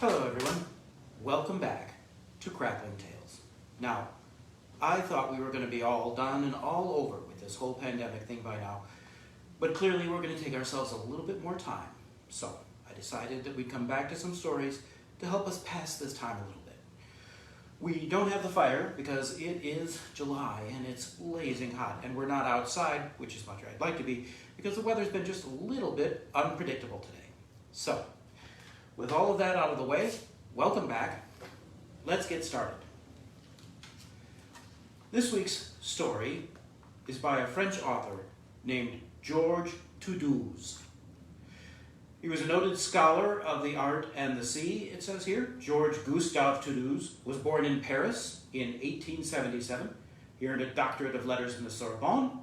Hello everyone, welcome back to Crackling Tales. Now, I thought we were going to be all done and all over with this whole pandemic thing by now, but clearly we're going to take ourselves a little bit more time. So, I decided that we'd come back to some stories to help us pass this time a little bit. We don't have the fire because it is July and it's blazing hot, and we're not outside, which is much where I'd like to be, because the weather's been just a little bit unpredictable today. So, with all of that out of the way, welcome back. Let's get started. This week's story is by a French author named Georges Toudousz. He was a noted scholar of the art and the sea, it says here. Georges Gustave Toudousz was born in Paris in 1877. He earned a doctorate of letters in the Sorbonne.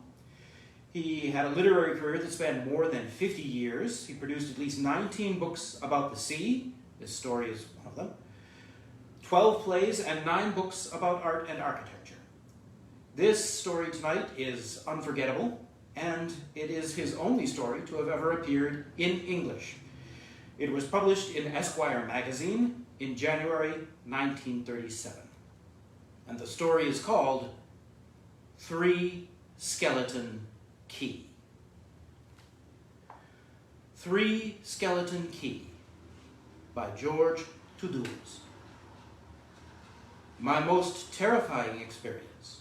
He had a literary career that spanned more than 50 years. He produced at least 19 books about the sea. This story is one of them. 12 plays and 9 books about art and architecture. This story tonight is unforgettable, and it is his only story to have ever appeared in English. It was published in Esquire magazine in January 1937. And the story is called Three Skeleton Key. Three Skeleton Key by Georges Toudousz. My most terrifying experience?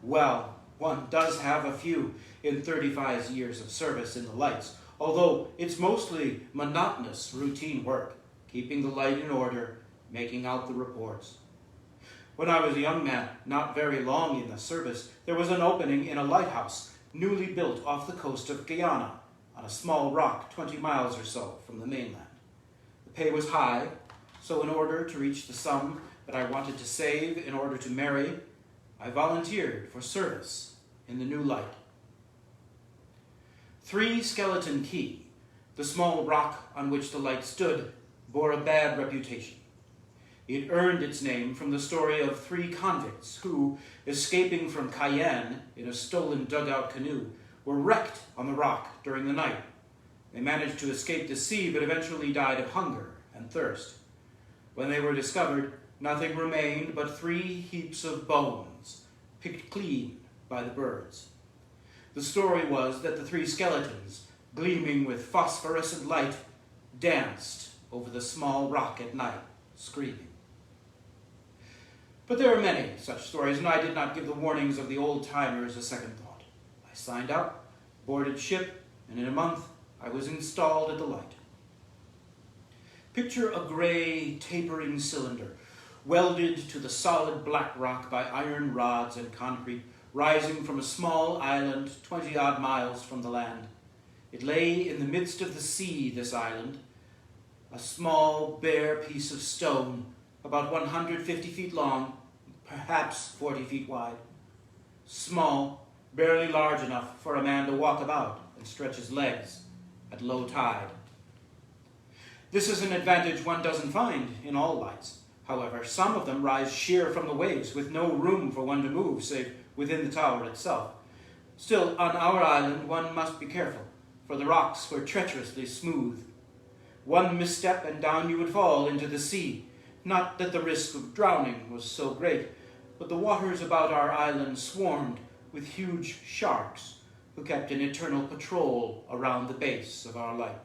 Well, one does have a few in 35 years of service in the lights, although it's mostly monotonous routine work, keeping the light in order, making out the reports. When I was a young man, not very long in the service, there was an opening in a lighthouse newly built off the coast of Guyana, on a small rock 20 miles or so from the mainland. The pay was high, so in order to reach the sum that I wanted to save in order to marry, I volunteered for service in the new light. Three Skeleton Key, the small rock on which the light stood, bore a bad reputation. It earned its name from the story of 3 convicts who, escaping from Cayenne in a stolen dugout canoe, were wrecked on the rock during the night. They managed to escape the sea, but eventually died of hunger and thirst. When they were discovered, nothing remained but 3 heaps of bones, picked clean by the birds. The story was that the 3 skeletons, gleaming with phosphorescent light, danced over the small rock at night, screaming. But there are many such stories, and I did not give the warnings of the old-timers a second thought. I signed up, boarded ship, and in a month I was installed at the light. Picture a gray, tapering cylinder, welded to the solid black rock by iron rods and concrete, rising from a small island 20-odd miles from the land. It lay in the midst of the sea, this island, a small, bare piece of stone, about 150 feet long, perhaps 40 feet wide. Small, barely large enough for a man to walk about and stretch his legs at low tide. This is an advantage one doesn't find in all lights. However, some of them rise sheer from the waves with no room for one to move, save within the tower itself. Still, on our island, one must be careful, for the rocks were treacherously smooth. One misstep and down you would fall into the sea. Not that the risk of drowning was so great, but the waters about our island swarmed with huge sharks who kept an eternal patrol around the base of our light.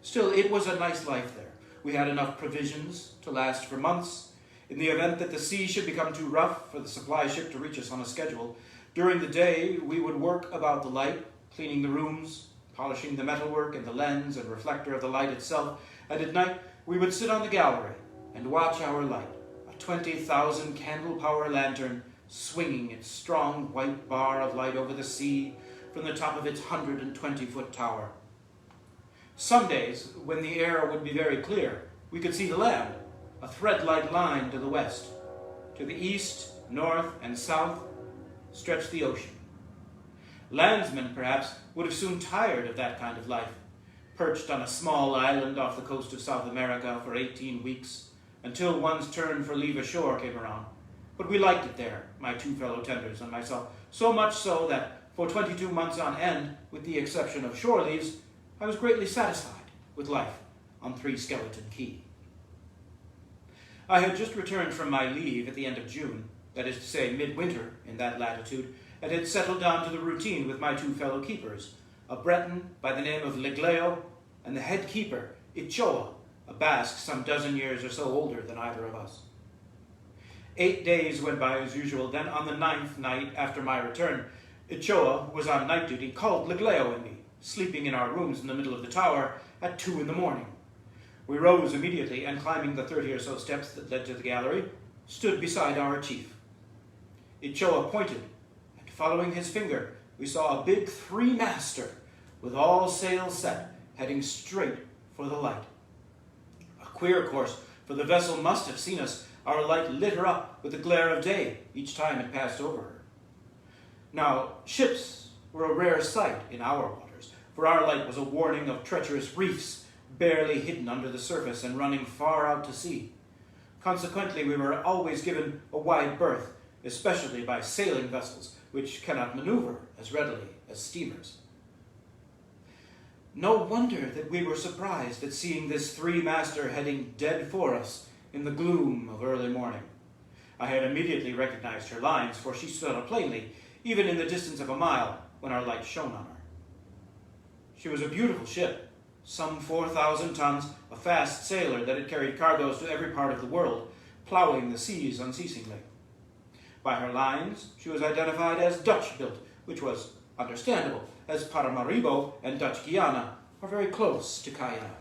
Still, it was a nice life there. We had enough provisions to last for months. In the event that the sea should become too rough for the supply ship to reach us on a schedule, during the day we would work about the light, cleaning the rooms, polishing the metalwork and the lens and reflector of the light itself, and at night we would sit on the gallery and watch our light, a 20,000 candle power lantern swinging its strong white bar of light over the sea from the top of its 120-foot tower. Some days, when the air would be very clear, we could see the land, a thread-like line to the west. To the east, north, and south stretched the ocean. Landsmen, perhaps, would have soon tired of that kind of life, perched on a small island off the coast of South America for 18 weeks, until one's turn for leave ashore came around. But we liked it there, my 2 fellow tenders and myself, so much so that for 22 months on end, with the exception of shore leaves, I was greatly satisfied with life, on 3 Skeleton Key. I had just returned from my leave at the end of June, that is to say midwinter in that latitude, and had settled down to the routine with my 2 fellow keepers, a Breton by the name of Legleo, and the head keeper, Ichoa, a Basque some dozen years or so older than either of us. 8 days went by as usual. Then on the 9th night after my return, Ichoa, who was on night duty, called Legleo and me, sleeping in our rooms in the middle of the tower, at 2 in the morning. We rose immediately, and climbing the 30 or so steps that led to the gallery, stood beside our chief. Ichoa pointed, and following his finger, we saw a big 3-master, with all sails set, heading straight for the light. A queer course, for the vessel must have seen us. Our light lit her up with the glare of day each time it passed over her. Now, ships were a rare sight in our waters, for our light was a warning of treacherous reefs, barely hidden under the surface and running far out to sea. Consequently, we were always given a wide berth, especially by sailing vessels, which cannot maneuver as readily as steamers. No wonder that we were surprised at seeing this 3-master heading dead for us in the gloom of early morning. I had immediately recognized her lines, for she stood up plainly, even in the distance of a mile, when our light shone on her. She was a beautiful ship, some 4,000 tons, a fast sailer that had carried cargoes to every part of the world, plowing the seas unceasingly. By her lines, she was identified as Dutch-built, which was understandable, as Paramaribo and Dutch Guiana are very close to Cayenne.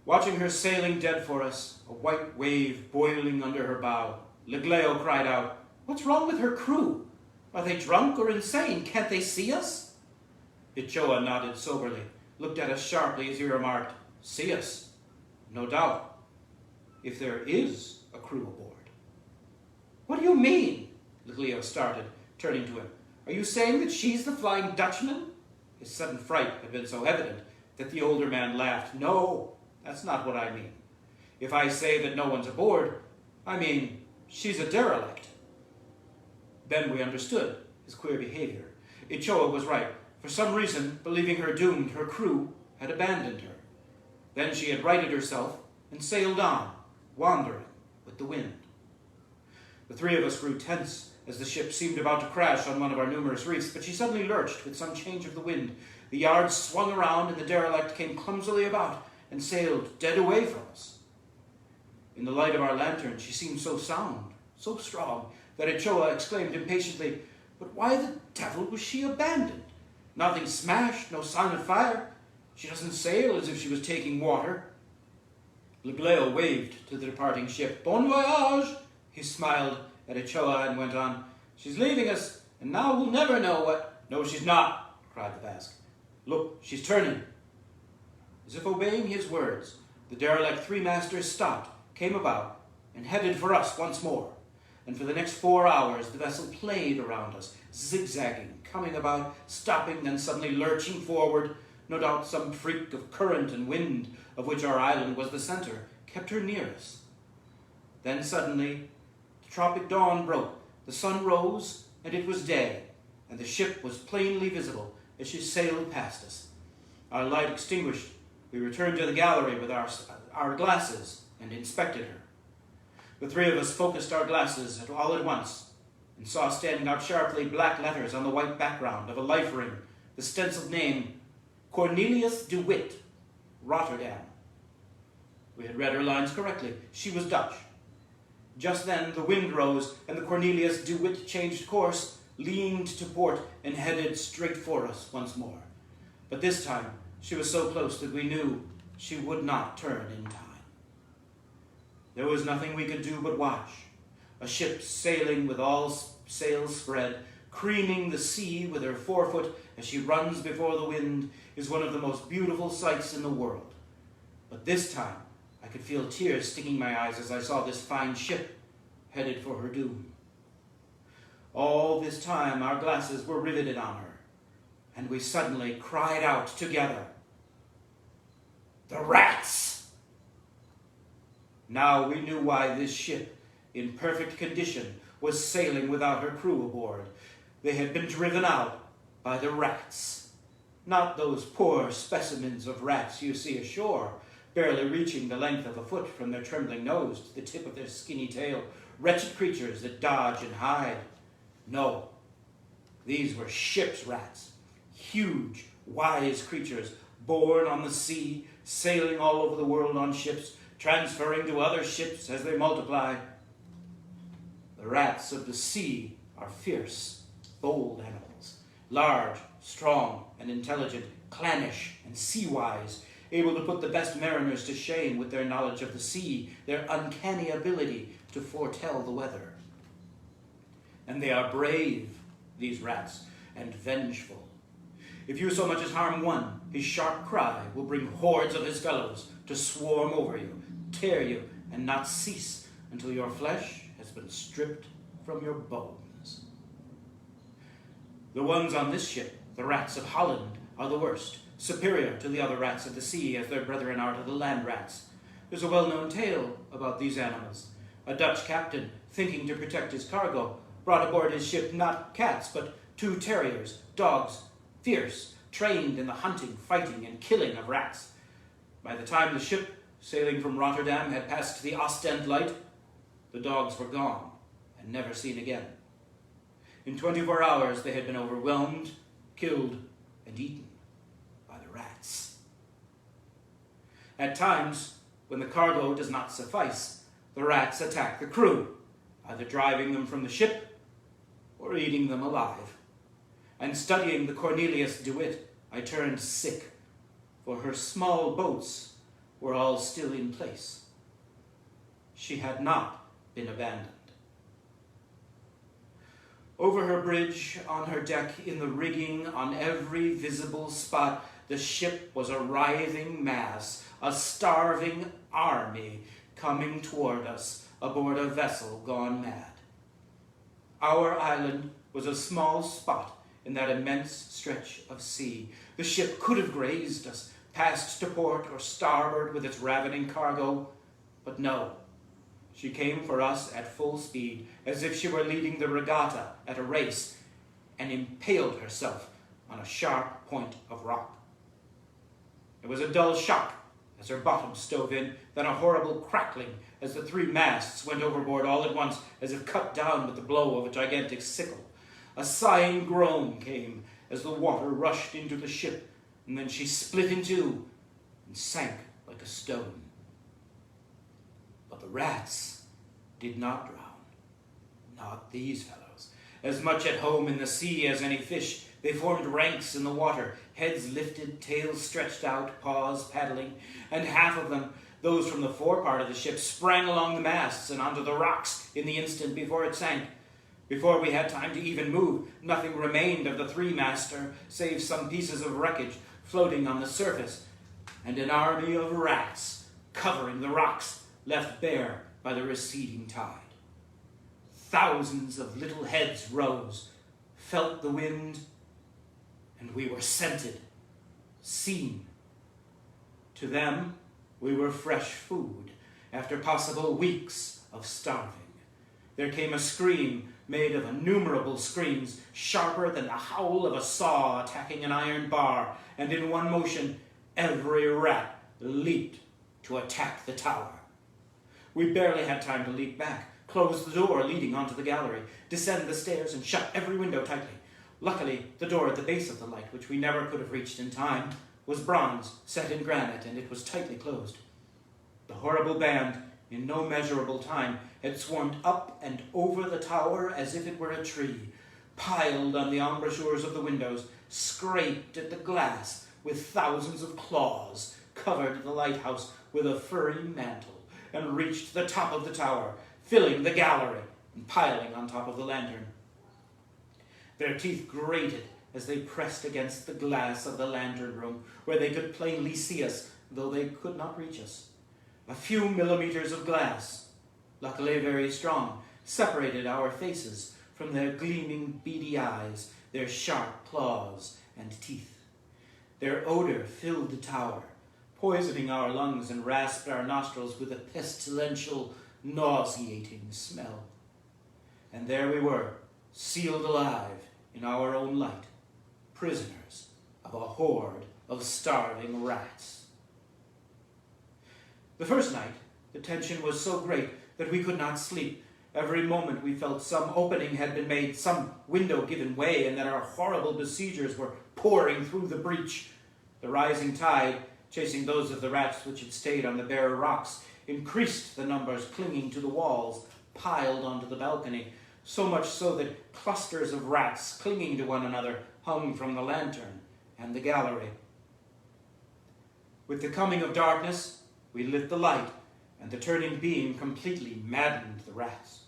Watching her sailing dead for us, a white wave boiling under her bow, Legleo cried out, "What's wrong with her crew? Are they drunk or insane? Can't they see us?" Ichoa nodded soberly, looked at us sharply as he remarked, "See us? No doubt. If there is a crew aboard." "What do you mean?" Legleo started, turning to him. "Are you saying that she's the Flying Dutchman?" His sudden fright had been so evident that the older man laughed. "No, that's not what I mean. If I say that no one's aboard, I mean she's a derelict." Then we understood his queer behavior. Ichoa was right. For some reason, believing her doomed, her crew had abandoned her. Then she had righted herself and sailed on, wandering with the wind. The 3 of us grew tense as the ship seemed about to crash on one of our numerous reefs, but she suddenly lurched with some change of the wind. The yards swung around, and the derelict came clumsily about and sailed dead away from us. In the light of our lantern, she seemed so sound, so strong, that Ichoa exclaimed impatiently, "But why the devil was she abandoned? Nothing smashed, no sign of fire. She doesn't sail as if she was taking water." Legleo waved to the departing ship. "Bon voyage!" He smiled at Ichoa and went on, "She's leaving us, and now we'll never know what—" "No, she's not," cried the Basque. "Look, she's turning." As if obeying his words, the derelict 3-master stopped, came about, and headed for us once more. And for the next 4 hours, the vessel played around us, zigzagging, coming about, stopping, then suddenly lurching forward. No doubt some freak of current and wind, of which our island was the center, kept her near us. Then suddenly, the tropic dawn broke, the sun rose, and it was day, and the ship was plainly visible as she sailed past us. Our light extinguished, we returned to the gallery with our glasses and inspected her. The 3 of us focused our glasses all at once and saw standing out sharply black letters on the white background of a life ring, the stenciled name, Cornelius de Witt, Rotterdam. We had read her lines correctly. She was Dutch. Just then the wind rose, and the Cornelius de Witt changed course, leaned to port, and headed straight for us once more. But this time she was so close that we knew she would not turn in time. There was nothing we could do but watch. A ship sailing with all sails spread, creaming the sea with her forefoot as she runs before the wind, is one of the most beautiful sights in the world. But this time I could feel tears stinging my eyes as I saw this fine ship headed for her doom. All this time our glasses were riveted on her, and we suddenly cried out together, "The rats!" Now we knew why this ship, in perfect condition, was sailing without her crew aboard. They had been driven out by the rats. Not those poor specimens of rats you see ashore, barely reaching the length of a foot from their trembling nose to the tip of their skinny tail, wretched creatures that dodge and hide. No, these were ship's rats, huge, wise creatures, born on the sea, sailing all over the world on ships, transferring to other ships as they multiply. The rats of the sea are fierce, bold animals, large, strong, and intelligent, clannish and sea-wise, able to put the best mariners to shame with their knowledge of the sea, their uncanny ability to foretell the weather. And they are brave, these rats, and vengeful. If you so much as harm one, his sharp cry will bring hordes of his fellows to swarm over you, tear you, and not cease until your flesh has been stripped from your bones. The ones on this ship, the rats of Holland, are the worst, superior to the other rats of the sea as their brethren are to the land rats. There's a well-known tale about these animals. A Dutch captain, thinking to protect his cargo, brought aboard his ship not cats, but 2 terriers, dogs, fierce, trained in the hunting, fighting, and killing of rats. By the time the ship, sailing from Rotterdam, had passed the Ostend Light, the dogs were gone and never seen again. In 24 hours they had been overwhelmed, killed, and eaten by the rats. At times, when the cargo does not suffice, the rats attack the crew, either driving them from the ship or eating them alive. And studying the Cornelius de Witt, I turned sick, for her small boats were all still in place. She had not been abandoned. Over her bridge, on her deck, in the rigging, on every visible spot, the ship was a writhing mass, a starving army coming toward us aboard a vessel gone mad. Our island was a small spot in that immense stretch of sea. The ship could have grazed us, passed to port or starboard with its ravening cargo, but no. She came for us at full speed, as if she were leading the regatta at a race, and impaled herself on a sharp point of rock. It was a dull shock as her bottom stove in, then a horrible crackling as the 3 masts went overboard all at once, as if cut down with the blow of a gigantic sickle. A sighing groan came as the water rushed into the ship, and then she split in 2 and sank like a stone. But the rats did not drown. Not these fellows. As much at home in the sea as any fish, they formed ranks in the water, heads lifted, tails stretched out, paws paddling, and half of them, those from the forepart of the ship, sprang along the masts and onto the rocks in the instant before it sank. Before we had time to even move, nothing remained of the 3-master, save some pieces of wreckage floating on the surface, and an army of rats covering the rocks, left bare by the receding tide. Thousands of little heads rose, felt the wind, and we were scented, seen. To them, we were fresh food, after possible weeks of starving. There came a scream made of innumerable screams, sharper than the howl of a saw attacking an iron bar, and in one motion, every rat leaped to attack the tower. We barely had time to leap back, close the door leading onto the gallery, descend the stairs, and shut every window tightly. Luckily, the door at the base of the light, which we never could have reached in time, was bronze, set in granite, and it was tightly closed. The horrible band, in no measurable time, had swarmed up and over the tower as if it were a tree, piled on the embrasures of the windows, scraped at the glass with thousands of claws, covered the lighthouse with a furry mantle, and reached the top of the tower, filling the gallery and piling on top of the lantern. Their teeth grated as they pressed against the glass of the lantern room, where they could plainly see us, though they could not reach us. A few millimeters of glass, luckily very strong, separated our faces from their gleaming beady eyes, their sharp claws and teeth. Their odor filled the tower, poisoning our lungs and rasped our nostrils with a pestilential, nauseating smell. And there we were, sealed alive in our own light, prisoners of a horde of starving rats. The first night, the tension was so great that we could not sleep. Every moment we felt some opening had been made, some window given way, and that our horrible besiegers were pouring through the breach. The rising tide, chasing those of the rats which had stayed on the bare rocks, increased the numbers clinging to the walls, piled onto the balcony, so much so that clusters of rats clinging to one another hung from the lantern and the gallery. With the coming of darkness, we lit the light, and the turning beam completely maddened the rats.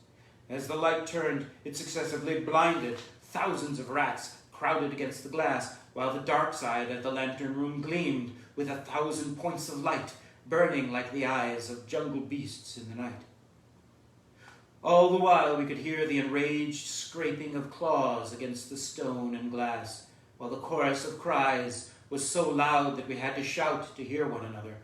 As the light turned, it successively blinded thousands of rats crowded against the glass, while the dark side of the lantern room gleamed with 1,000 points of light, burning like the eyes of jungle beasts in the night. All the while we could hear the enraged scraping of claws against the stone and glass, while the chorus of cries was so loud that we had to shout to hear one another.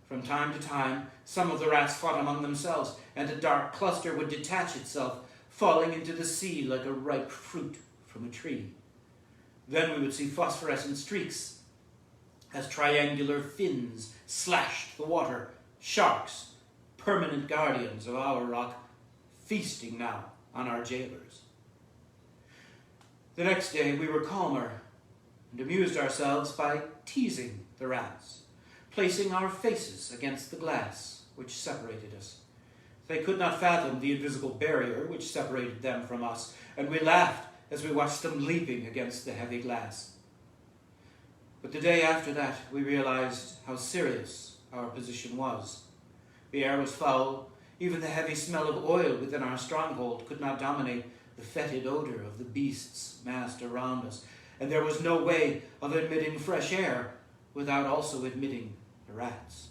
From time to time, some of the rats fought among themselves, and a dark cluster would detach itself, falling into the sea like a ripe fruit from a tree. Then we would see phosphorescent streaks as triangular fins slashed the water, sharks, permanent guardians of our rock, feasting now on our jailers. The next day we were calmer and amused ourselves by teasing the rats, placing our faces against the glass which separated us. They could not fathom the invisible barrier which separated them from us, and we laughed as we watched them leaping against the heavy glass. But the day after that, we realized how serious our position was. The air was foul. Even the heavy smell of oil within our stronghold could not dominate the fetid odor of the beasts massed around us, and there was no way of admitting fresh air without also admitting the rats.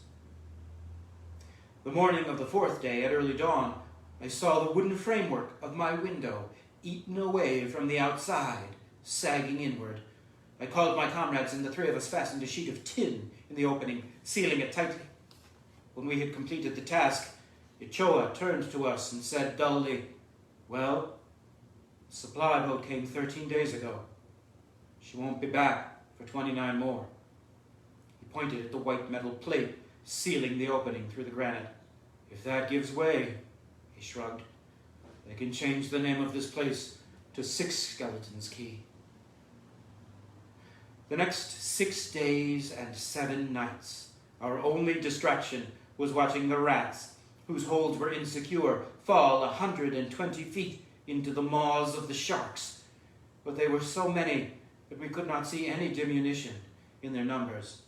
The morning of the fourth day, at early dawn, I saw the wooden framework of my window eaten away from the outside, sagging inward. I called my comrades, and the three of us fastened a sheet of tin in the opening, sealing it tightly. When we had completed the task, Ichoa turned to us and said dully, "Well, the supply boat came 13 days ago. She won't be back for 29 more. He pointed at the white metal plate sealing the opening through the granite. "If that gives way," he shrugged, "they can change the name of this place to Six Skeletons Key." The next 6 days and 7 nights, our only distraction was watching the rats, whose holds were insecure, fall 120 feet into the maws of the sharks. But they were so many that we could not see any diminution in their numbers.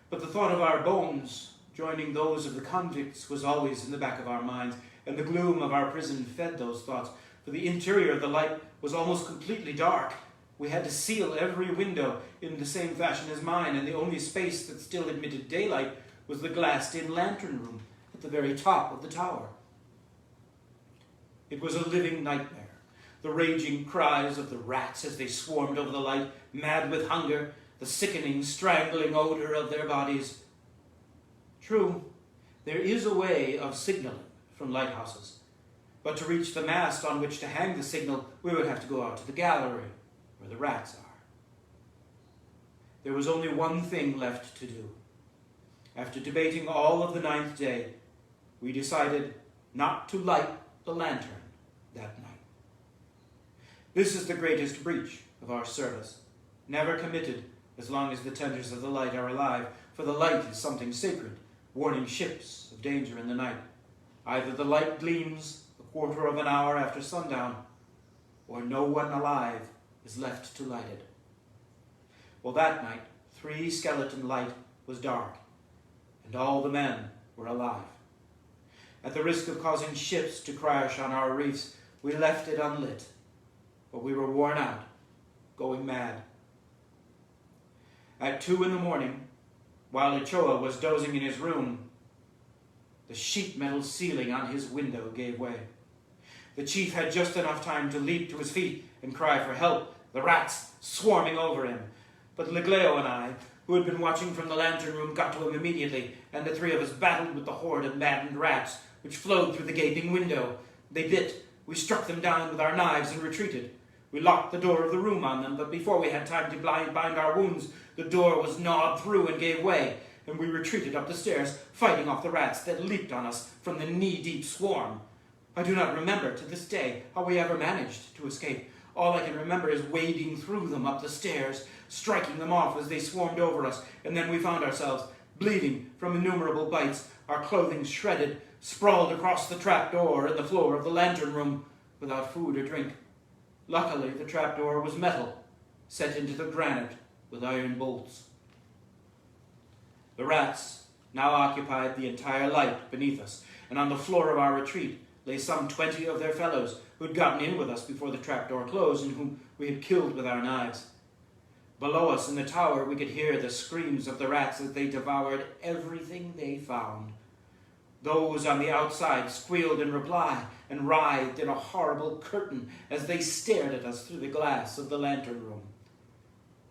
But the thought of our bones joining those of the convicts was always in the back of our minds, and the gloom of our prison fed those thoughts, for the interior of the light was almost completely dark. We had to seal every window in the same fashion as mine, and the only space that still admitted daylight was the glassed-in lantern room at the very top of the tower. It was a living nightmare. The raging cries of the rats as they swarmed over the light, mad with hunger, the sickening, strangling odor of their bodies. True, there is a way of signaling from lighthouses, but to reach the mast on which to hang the signal, we would have to go out to the gallery, where the rats are. There was only one thing left to do. After debating all of the 9th day, we decided not to light the lantern that night. This is the greatest breach of our service, never committed as long as the tenders of the light are alive, for the light is something sacred, warning ships of danger in the night. Either the light gleams a quarter of an hour after sundown, or no one alive is left to light it. Well, that night, 3 skeleton light was dark, and all the men were alive. At the risk of causing ships to crash on our reefs, we left it unlit, but we were worn out, going mad. At 2 a.m, while Ichoa was dozing in his room, the sheet metal ceiling on his window gave way. The chief had just enough time to leap to his feet and cry for help, the rats swarming over him. But Legleo and I, who had been watching from the lantern room, got to him immediately, and the 3 of us battled with the horde of maddened rats, which flowed through the gaping window. They bit. We struck them down with our knives and retreated. We locked the door of the room on them, but before we had time to bind our wounds, the door was gnawed through and gave way, and we retreated up the stairs, fighting off the rats that leaped on us from the knee-deep swarm. I do not remember to this day how we ever managed to escape. All I can remember is wading through them up the stairs, striking them off as they swarmed over us, and then we found ourselves bleeding from innumerable bites, our clothing shredded, sprawled across the trapdoor and the floor of the lantern room, without food or drink. Luckily, the trapdoor was metal, set into the granite with iron bolts. The rats now occupied the entire light beneath us, and on the floor of our retreat lay some 20 of their fellows who had gotten in with us before the trapdoor closed and whom we had killed with our knives. Below us in the tower we could hear the screams of the rats as they devoured everything they found. Those on the outside squealed in reply and writhed in a horrible curtain as they stared at us through the glass of the lantern room.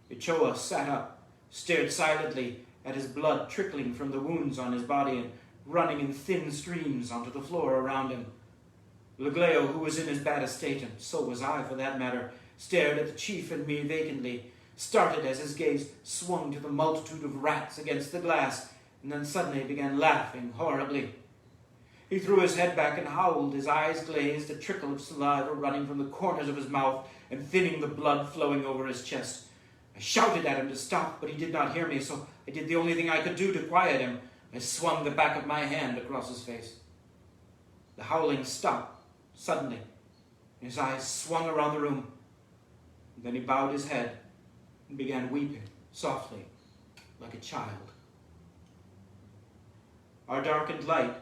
Ochoa sat up, stared silently at his blood trickling from the wounds on his body and running in thin streams onto the floor around him. Legleo, who was in as bad a state, and so was I for that matter, stared at the chief and me vacantly, started as his gaze swung to the multitude of rats against the glass, and then suddenly began laughing horribly. He threw his head back and howled, his eyes glazed, a trickle of saliva running from the corners of his mouth and thinning the blood flowing over his chest. I shouted at him to stop, but he did not hear me, so I did the only thing I could do to quiet him. I swung the back of my hand across his face. The howling stopped suddenly. His eyes swung around the room. Then he bowed his head and began weeping softly, like a child. Our darkened light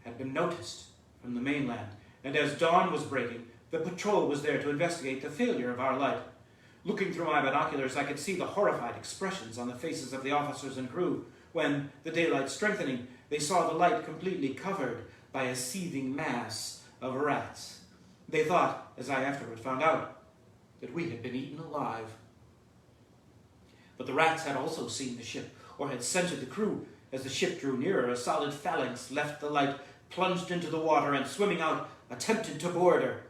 had been noticed from the mainland, and as dawn was breaking, the patrol was there to investigate the failure of our light. Looking through my binoculars, I could see the horrified expressions on the faces of the officers and crew when, the daylight strengthening, they saw the light completely covered by a seething mass of rats. They thought, as I afterward found out, that we had been eaten alive. But the rats had also seen the ship, or had scented the crew. As the ship drew nearer, a solid phalanx left the light, plunged into the water, and swimming out, attempted to board her.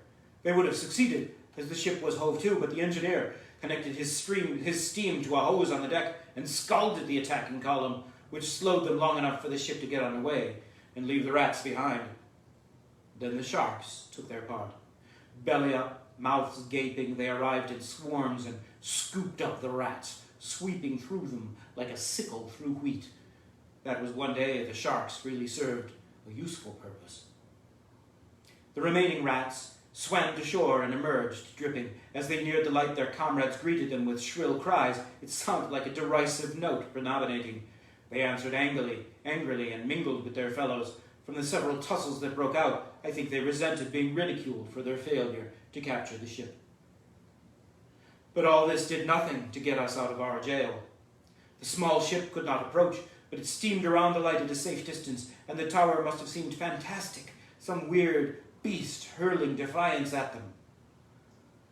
They would have succeeded, as the ship was hove to, but the engineer connected his steam to a hose on the deck and scalded the attacking column, which slowed them long enough for the ship to get under way and leave the rats behind. Then the sharks took their part. Belly up, mouths gaping, they arrived in swarms and scooped up the rats, sweeping through them like a sickle through wheat. That was one day the sharks really served a useful purpose. The remaining rats swam to shore and emerged, dripping. As they neared the light, their comrades greeted them with shrill cries. It sounded like a derisive note predominating. They answered angrily, and mingled with their fellows. From the several tussles that broke out, I think they resented being ridiculed for their failure to capture the ship. But all this did nothing to get us out of our jail. The small ship could not approach, but it steamed around the light at a safe distance, and the tower must have seemed fantastic, some weird beast hurling defiance at them.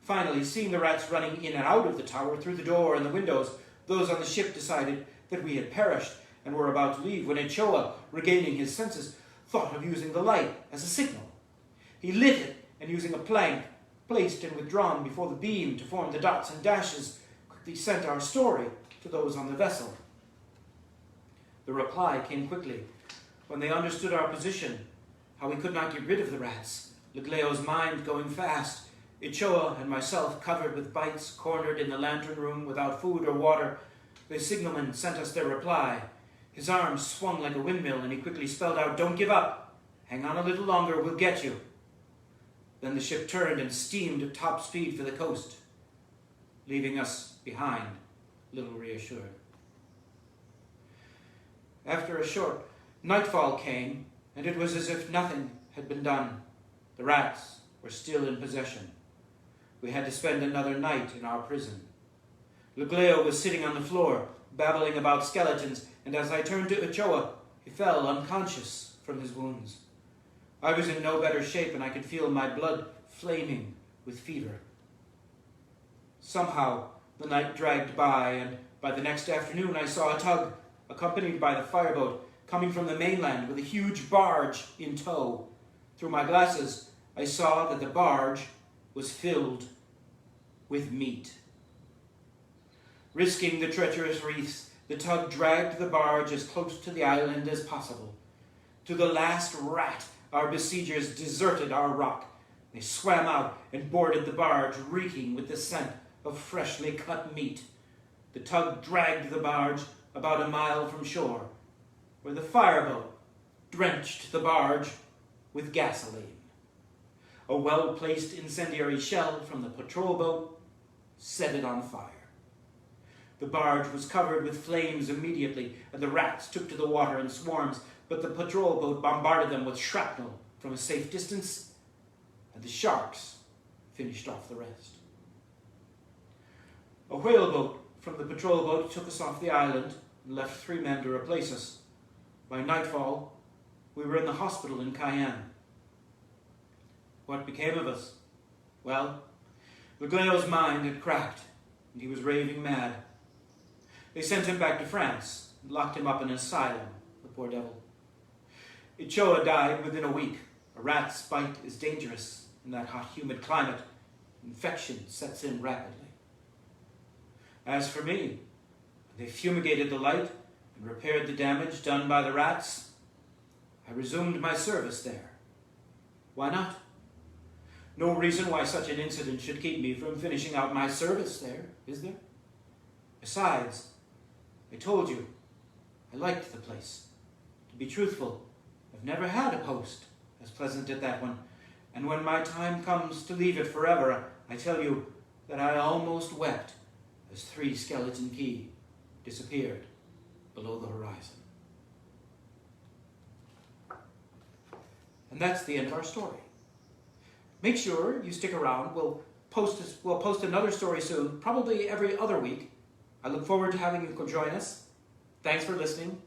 Finally, seeing the rats running in and out of the tower through the door and the windows, those on the ship decided that we had perished and were about to leave when Ochoa, regaining his senses, thought of using the light as a signal. He lit it, and using a plank placed and withdrawn before the beam to form the dots and dashes, quickly sent our story to those on the vessel. The reply came quickly. When they understood our position, how we could not get rid of the rats, Legleo's mind going fast, Ochoa and myself covered with bites, cornered in the lantern room without food or water, the signalman sent us their reply. His arms swung like a windmill, and he quickly spelled out, "Don't give up. Hang on a little longer, we'll get you." Then the ship turned and steamed at top speed for the coast, leaving us behind, little reassured. After a short nightfall came, and it was as if nothing had been done. The rats were still in possession. We had to spend another night in our prison. Legleo was sitting on the floor, babbling about skeletons, and as I turned to Ochoa, he fell unconscious from his wounds. I was in no better shape, and I could feel my blood flaming with fever. Somehow, the night dragged by, and by the next afternoon I saw a tug, accompanied by the fireboat, coming from the mainland with a huge barge in tow. Through my glasses, I saw that the barge was filled with meat. Risking the treacherous reefs, the tug dragged the barge as close to the island as possible. To the last rat, our besiegers deserted our rock. They swam out and boarded the barge, reeking with the scent of freshly cut meat. The tug dragged the barge about a mile from shore, where the fireboat drenched the barge with gasoline. A well-placed incendiary shell from the patrol boat set it on fire. The barge was covered with flames immediately, and the rats took to the water in swarms, but the patrol boat bombarded them with shrapnel from a safe distance, and the sharks finished off the rest. A whaleboat from the patrol boat took us off the island and left 3 men to replace us. By nightfall, we were in the hospital in Cayenne. What became of us? Well, Legleo's mind had cracked, and he was raving mad. They sent him back to France and locked him up in an asylum, the poor devil. Ichoa died within a week. A rat's bite is dangerous in that hot, humid climate. Infection sets in rapidly. As for me, they fumigated the light and repaired the damage done by the rats. I resumed my service there. Why not? No reason why such an incident should keep me from finishing out my service there, is there? Besides, I told you, I liked the place. To be truthful, I've never had a post as pleasant as that one, and when my time comes to leave it forever, I tell you that I almost wept as 3 Skeleton Key disappeared below the horizon. And that's the end of our story. Make sure you stick around. We'll post another story soon, probably every other week. I look forward to having you join us. Thanks for listening.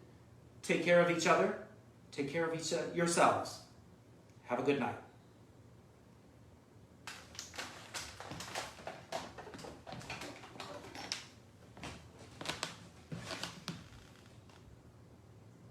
Take care of each other. Take care of yourselves. Have a good night.